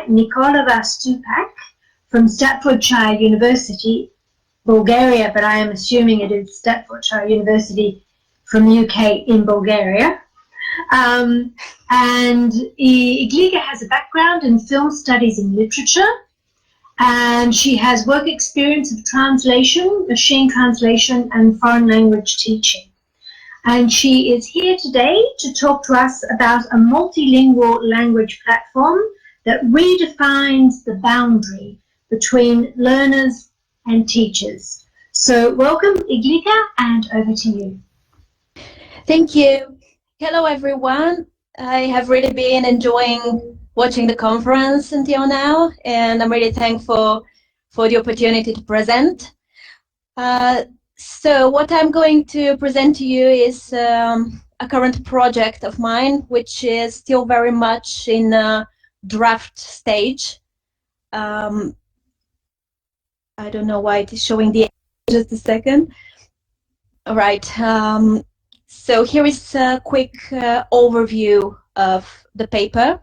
by Nicola Stupak from Staffordshire University, Bulgaria, but I am assuming it is Staffordshire University from UK in Bulgaria. And Iglica has a background in film studies and literature, and she has work experience of translation, machine translation, and foreign language teaching. And she is here today to talk to us about a multilingual language platform that redefines the boundary between learners and teachers. So welcome, Iglica, and over to you. Thank you. Hello, everyone. I have really been enjoying watching the conference until now, and I'm really thankful for the opportunity to present. So what I'm going to present to you is a current project of mine, which is still very much in a draft stage. I don't know why it is showing the just a second. All right. So here is a quick overview of the paper.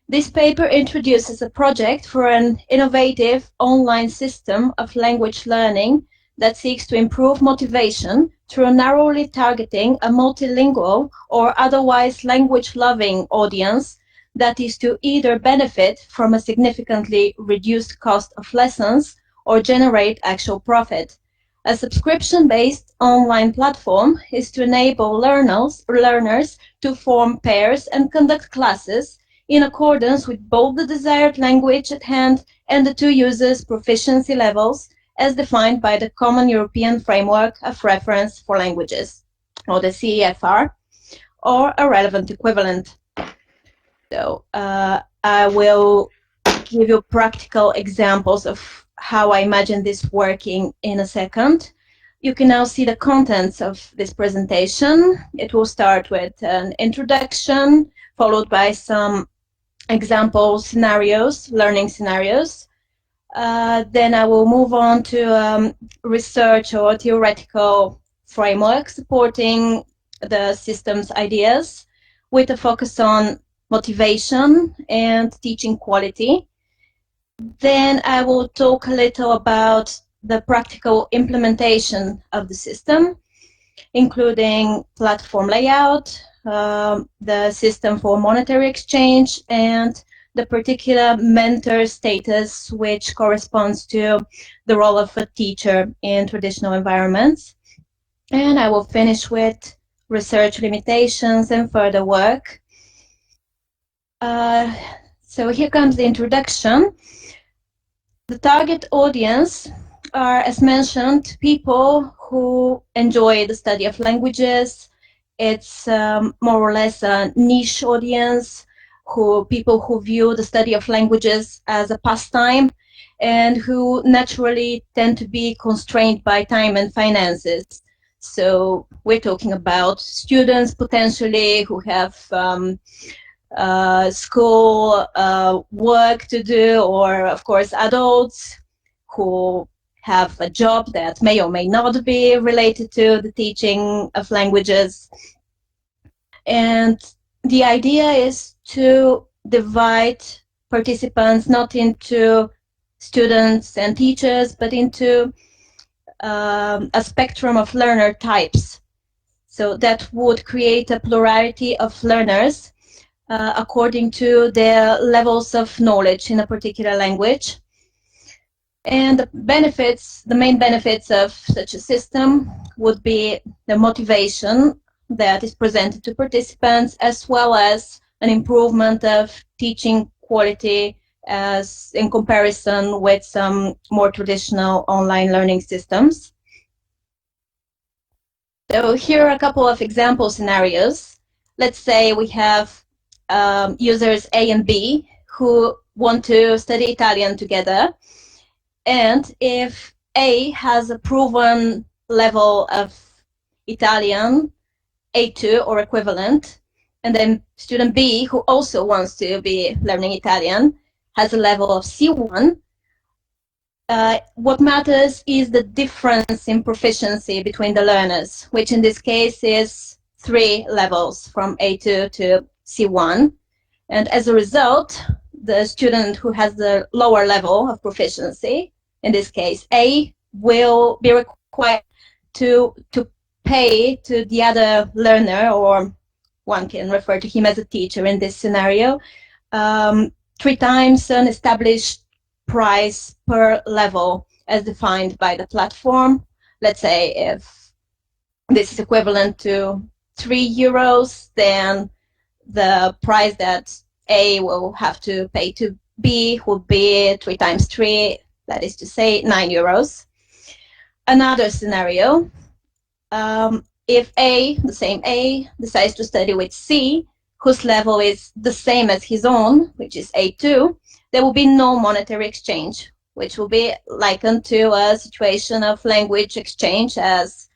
This paper introduces a project for an innovative online system of language learning that seeks to improve motivation through narrowly targeting a multilingual or otherwise language-loving audience that is to either benefit from a significantly reduced cost of lessons or generate actual profit. A subscription-based online platform is to enable learners to form pairs and conduct classes in accordance with both the desired language at hand and the two users' proficiency levels as defined by the Common European Framework of Reference for Languages, or the CEFR, or a relevant equivalent. So I will give you practical examples of how I imagine this working in a second. You can now see the contents of this presentation. It will start with an introduction, followed by some example scenarios, learning scenarios. Then I will move on to research or theoretical framework supporting the system's ideas with a focus on motivation and teaching quality. Then I will talk a little about the practical implementation of the system, including platform layout, the system for monetary exchange, and the particular mentor status which corresponds to the role of a teacher in traditional environments. And I will finish with research limitations and further work. So here comes the introduction. The target audience are, as mentioned, people who enjoy the study of languages. It's more or less a niche audience, people who view the study of languages as a pastime and who naturally tend to be constrained by time and finances. So we're talking about students potentially who have school work to do, or of course adults who have a job that may or may not be related to the teaching of languages. And the idea is to divide participants not into students and teachers, but into a spectrum of learner types. So that would create a plurality of learners according to their levels of knowledge in a particular language. And the main benefits of such a system would be the motivation that is presented to participants, as well as an improvement of teaching quality as in comparison with some more traditional online learning systems. So here are a couple of example scenarios. Let's say we have users A and B who want to study Italian together. And if A has a proven level of Italian, A2 or equivalent, and then student B, who also wants to be learning Italian, has a level of C1, what matters is the difference in proficiency between the learners, which in this case is 3 levels from A2 to C1. And as a result, the student who has the lower level of proficiency, in this case A, will be required to pay to the other learner, or one can refer to him as a teacher in this scenario, 3 times an established price per level as defined by the platform. Let's say if this is equivalent to €3, then the price that A will have to pay to B would be 3 times 3, that is to say €9. Another scenario, if A, the same A, decides to study with C, whose level is the same as his own, which is A2, there will be no monetary exchange, which will be likened to a situation of language exchange as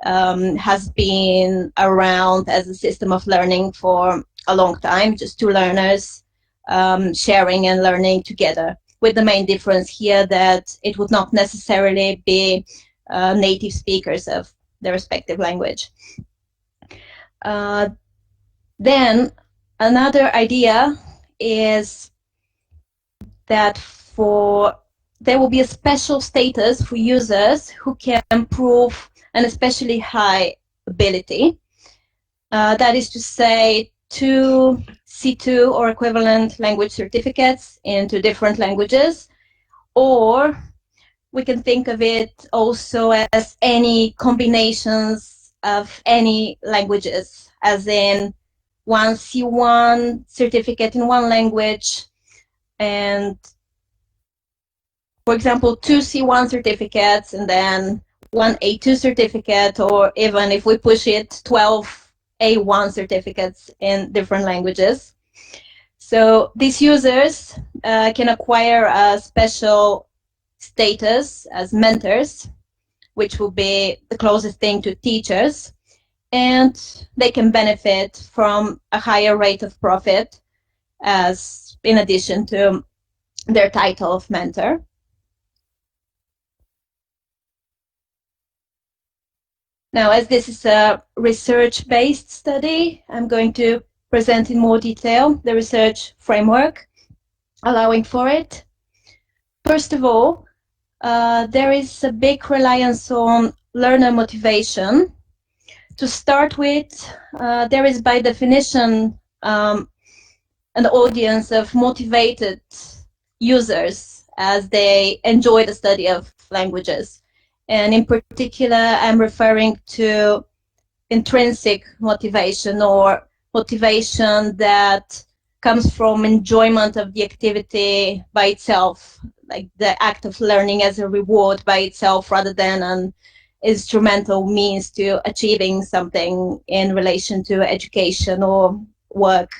has been around as a system of learning for a long time, just 2 learners sharing and learning together, with the main difference here that it would not necessarily be native speakers of the respective language. Then another idea is that there will be a special status for users who can prove an especially high ability. That is to say, 2 C2 or equivalent language certificates in 2 different languages, or we can think of it also as any combinations of any languages, as in 1 C1 certificate in one language and, for example, 2 C1 certificates and then 1 A2 certificate, or even if we push it, 12 A1 certificates in different languages. So these users can acquire a special status as mentors, which will be the closest thing to teachers, and they can benefit from a higher rate of profit as in addition to their title of mentor. Now, as this is a research-based study, I'm going to present in more detail the research framework allowing for it. First of all, there is a big reliance on learner motivation. To start with, there is by definition an audience of motivated users as they enjoy the study of languages. And in particular, I'm referring to intrinsic motivation, or motivation that comes from enjoyment of the activity by itself, like the act of learning as a reward by itself rather than an instrumental means to achieving something in relation to education or work.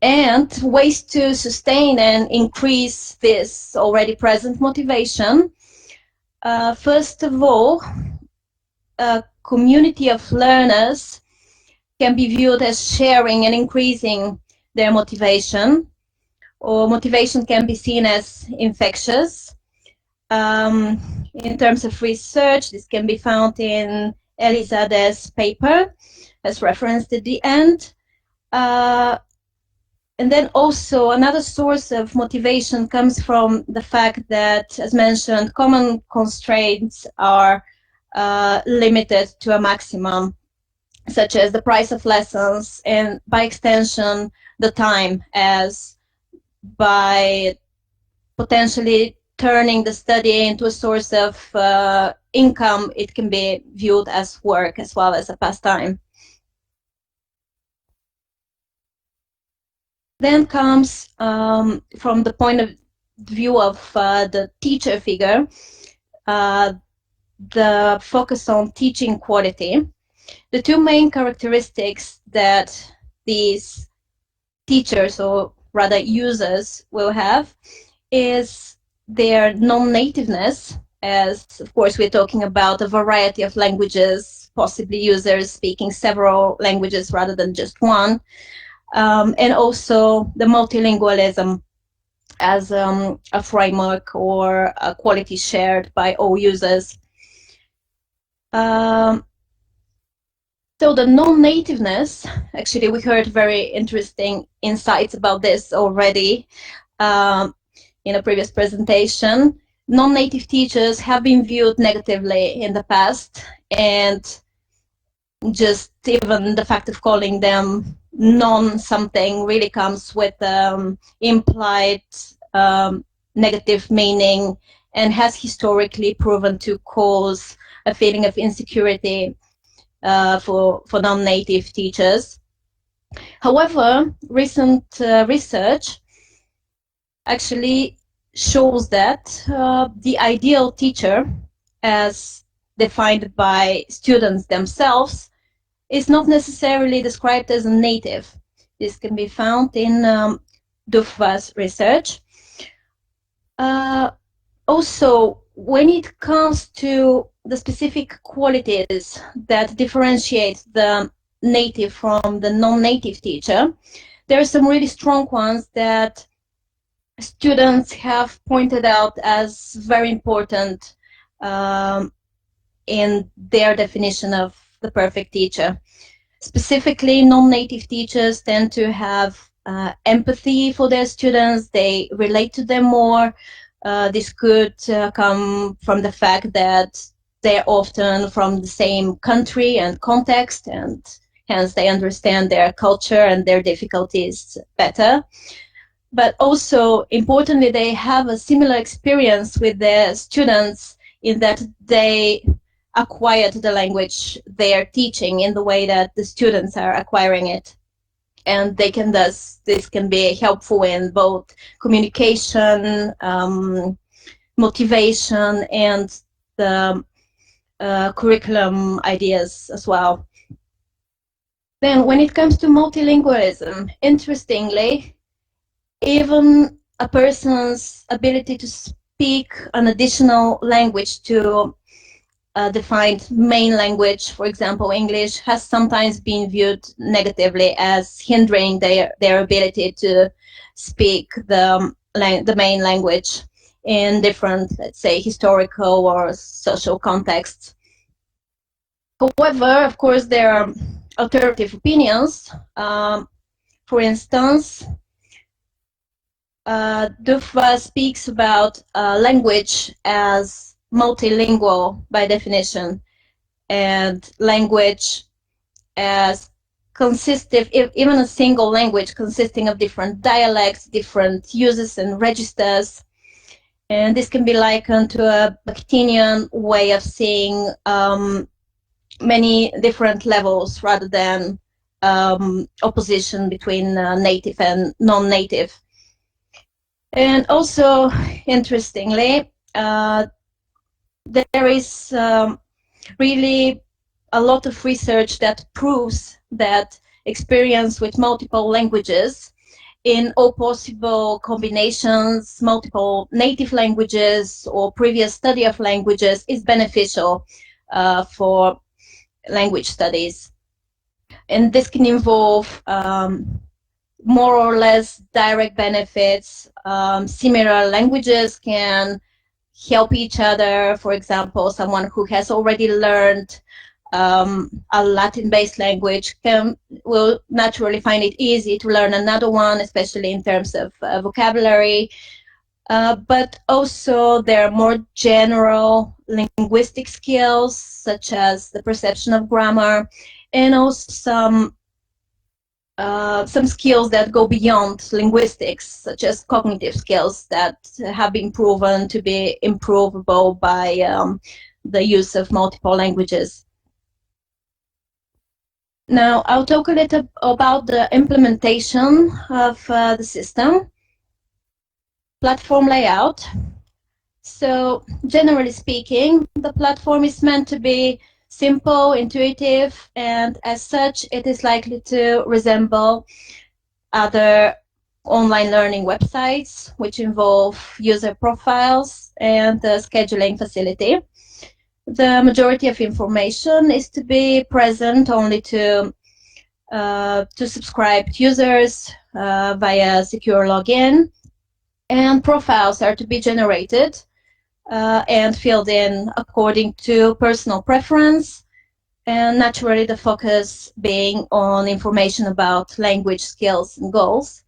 And ways to sustain and increase this already present motivation. First of all, a community of learners can be viewed as sharing and increasing their motivation, or motivation can be seen as infectious. In terms of research, this can be found in Elizade's paper, as referenced at the end. And then also another source of motivation comes from the fact that, as mentioned, common constraints are limited to a maximum, such as the price of lessons and, by extension, the time, as by potentially turning the study into a source of income, it can be viewed as work as well as a pastime. Then comes, from the point of view of the teacher figure, the focus on teaching quality. The 2 main characteristics that these teachers, or rather users, will have is their non-nativeness, as of course we're talking about a variety of languages, possibly users speaking several languages rather than just one, and also the multilingualism as a framework or a quality shared by all users. So the non-nativeness, actually we heard very interesting insights about this already in a previous presentation. Non-native teachers have been viewed negatively in the past, and just even the fact of calling them non-something really comes with implied negative meaning, and has historically proven to cause a feeling of insecurity for non-native teachers. However, recent research actually shows that the ideal teacher, as defined by students themselves, is not necessarily described as a native. This can be found in Dufva's research. Also, when it comes to the specific qualities that differentiate the native from the non-native teacher, there are some really strong ones that students have pointed out as very important in their definition of the perfect teacher. Specifically, non-native teachers tend to have empathy for their students. They relate to them more. This could come from the fact that they're often from the same country and context, and hence they understand their culture and their difficulties better. But also, importantly, they have a similar experience with their students in that they acquired the language they are teaching in the way that the students are acquiring it. And they can thus, this can be helpful in both communication, motivation, and the curriculum ideas as well. Then when it comes to multilingualism, interestingly, even a person's ability to speak an additional language to a defined main language, for example, English, has sometimes been viewed negatively as hindering their ability to speak the main language in different, let's say, historical or social contexts. However, of course, there are alternative opinions. For instance, Dufva speaks about language as multilingual by definition, and language as even a single language consisting of different dialects, different uses and registers. And this can be likened to a Bakhtinian way of seeing many different levels rather than opposition between native and non-native. And also, interestingly, there is really a lot of research that proves that experience with multiple languages in all possible combinations, multiple native languages or previous study of languages, is beneficial for language studies. And this can involve more or less direct benefits. Similar languages can help each other. For example, someone who has already learned a Latin-based language will naturally find it easy to learn another one, especially in terms of vocabulary. But also there are more general linguistic skills, such as the perception of grammar, and also some skills that go beyond linguistics, such as cognitive skills that have been proven to be improvable by the use of multiple languages. Now, I'll talk a little about the implementation of the system. Platform layout. So, generally speaking, the platform is meant to be simple, intuitive, and as such, it is likely to resemble other online learning websites, which involve user profiles and the scheduling facility. The majority of information is to be present only to subscribed users via secure login, and profiles are to be generated and filled in according to personal preference, and naturally the focus being on information about language skills and goals.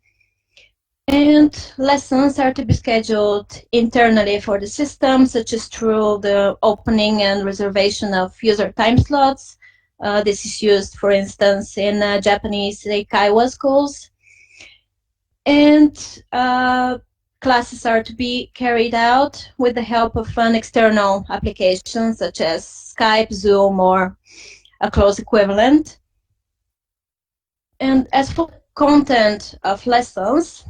And lessons are to be scheduled internally for the system, such as through the opening and reservation of user time slots. This is used, for instance, in Japanese Eikaiwa schools. And classes are to be carried out with the help of an external application, such as Skype, Zoom, or a close equivalent. And as for content of lessons,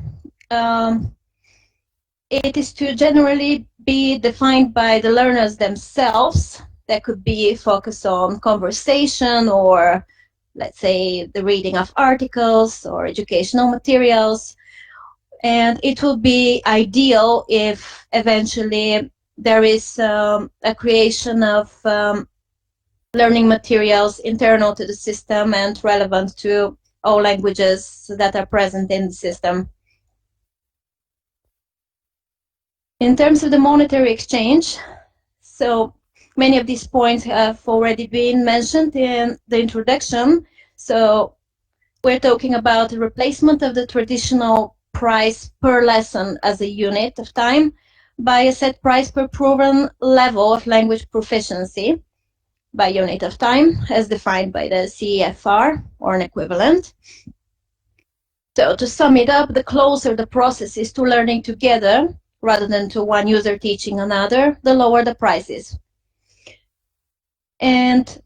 it is to generally be defined by the learners themselves. That could be focused on conversation, or let's say the reading of articles or educational materials. And it will be ideal if eventually there is a creation of learning materials internal to the system and relevant to all languages that are present in the system. In terms of the monetary exchange, so many of these points have already been mentioned in the introduction. So we're talking about the replacement of the traditional price per lesson as a unit of time by a set price per proven level of language proficiency by unit of time, as defined by the CEFR or an equivalent. So to sum it up, the closer the process is to learning together, rather than to one user teaching another, the lower the price is. And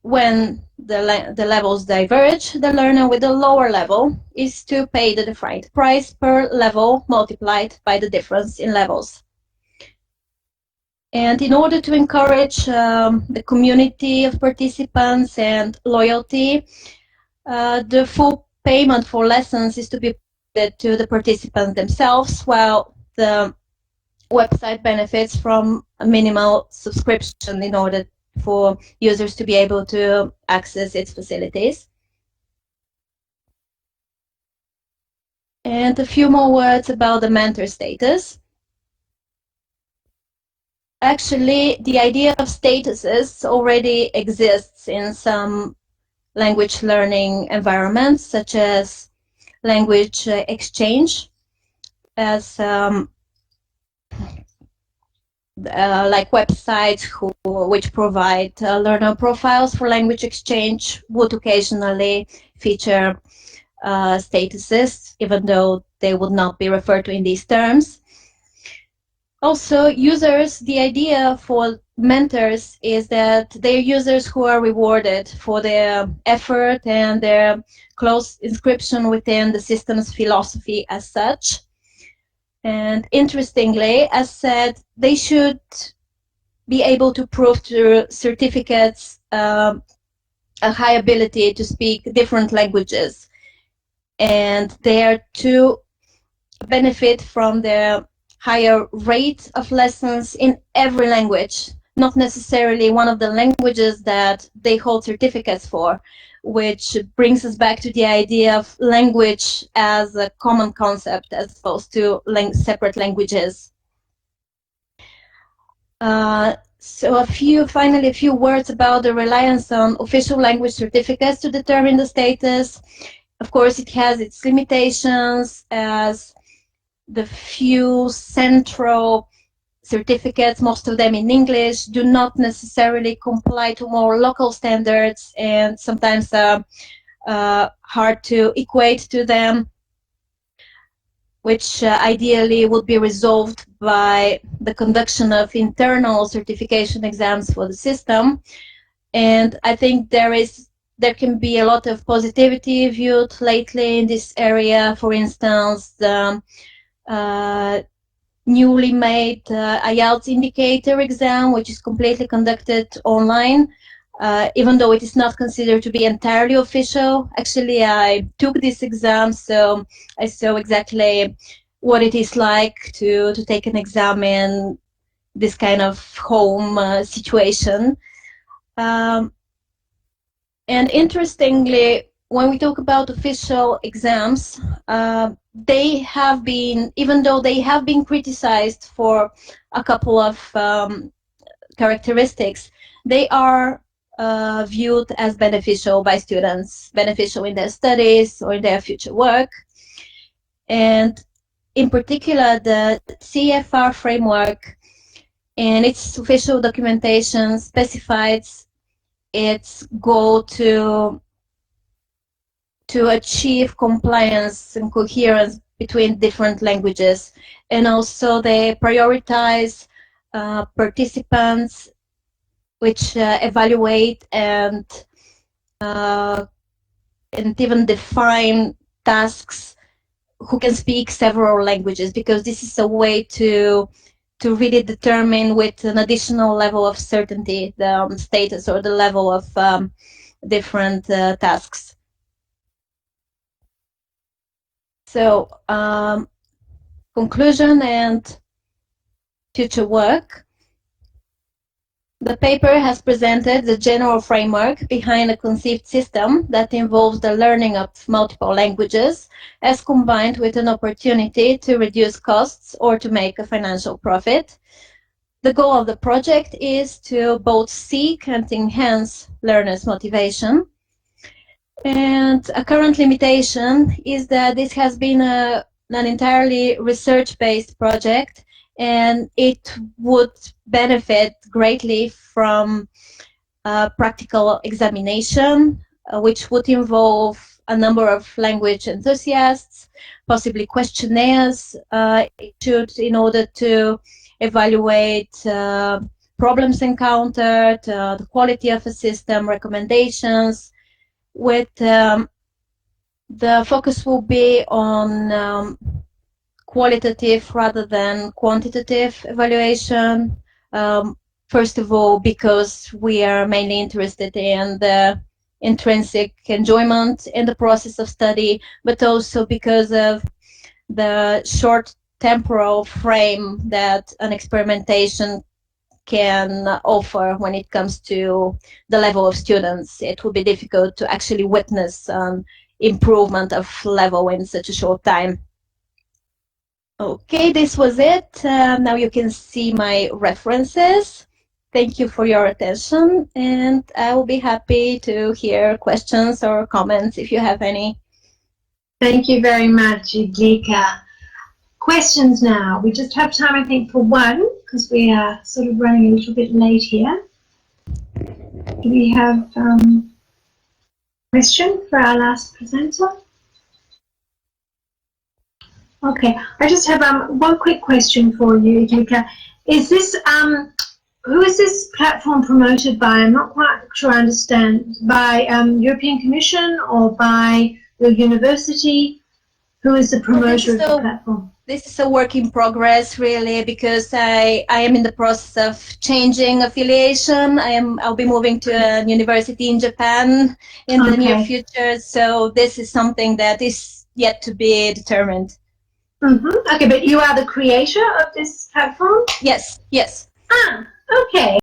when the levels diverge, the learner with the lower level is to pay the defined price per level multiplied by the difference in levels. And in order to encourage the community of participants and loyalty, the full payment for lessons is to be paid to the participants themselves, while the website benefits from a minimal subscription in order for users to be able to access its facilities. And a few more words about the mentor status. Actually, the idea of statuses already exists in some language learning environments, such as language exchange, as like websites which provide learner profiles for language exchange would occasionally feature statuses, even though they would not be referred to in these terms. Also, users, the idea for mentors is that they're users who are rewarded for their effort and their close inscription within the system's philosophy as such. And interestingly, as said, they should be able to prove through certificates a high ability to speak different languages. And they are to benefit from the higher rate of lessons in every language, not necessarily one of the languages that they hold certificates for, which brings us back to the idea of language as a common concept as opposed to separate languages. So finally a few words about the reliance on official language certificates to determine the status. Of course, it has its limitations, as the few central certificates, most of them in English, do not necessarily comply to more local standards, and sometimes hard to equate to them, which ideally would be resolved by the conduction of internal certification exams for the system. And I think there can be a lot of positivity viewed lately in this area. For instance, the newly made IELTS indicator exam, which is completely conducted online, even though it is not considered to be entirely official. Actually, I took this exam, so I saw exactly what it is like to take an exam in this kind of home situation. And interestingly, when we talk about official exams, they have been, even though they have been criticized for a couple of characteristics, they are viewed as beneficial by students, beneficial in their studies or in their future work. And in particular, the CFR framework and its official documentation specifies its goal to achieve compliance and coherence between different languages, and also they prioritize participants which evaluate and even define tasks who can speak several languages, because this is a way to really determine with an additional level of certainty the status or the level of different tasks. So conclusion and future work. The paper has presented the general framework behind a conceived system that involves the learning of multiple languages as combined with an opportunity to reduce costs or to make a financial profit. The goal of the project is to both seek and enhance learners' motivation. And a current limitation is that this has been an entirely research-based project, and it would benefit greatly from practical examination, which would involve a number of language enthusiasts, possibly questionnaires issued in order to evaluate problems encountered, the quality of a system, recommendations, with the focus will be on qualitative rather than quantitative evaluation. First of all, because we are mainly interested in the intrinsic enjoyment in the process of study, but also because of the short temporal frame that an experimentation can offer when it comes to the level of students. It would be difficult to actually witness improvement of level in such a short time. Okay, this was it. Now you can see my references. Thank you for your attention, and I will be happy to hear questions or comments if you have any. Thank you very much, Idlika. Questions now. We just have time, I think, for one, because we are sort of running a little bit late here. Do we have a question for our last presenter? Okay, I just have one quick question for you, Idlika. Is this who is this platform promoted by? I'm not quite sure I understand. By European Commission or by your university? Who is the promoter of the platform? This is a work in progress, really, because I am in the process of changing affiliation. I'll be moving to a university in Japan in the near future. So this is something that is yet to be determined. Okay, but you are the creator of this platform? Yes, yes. Ah, okay.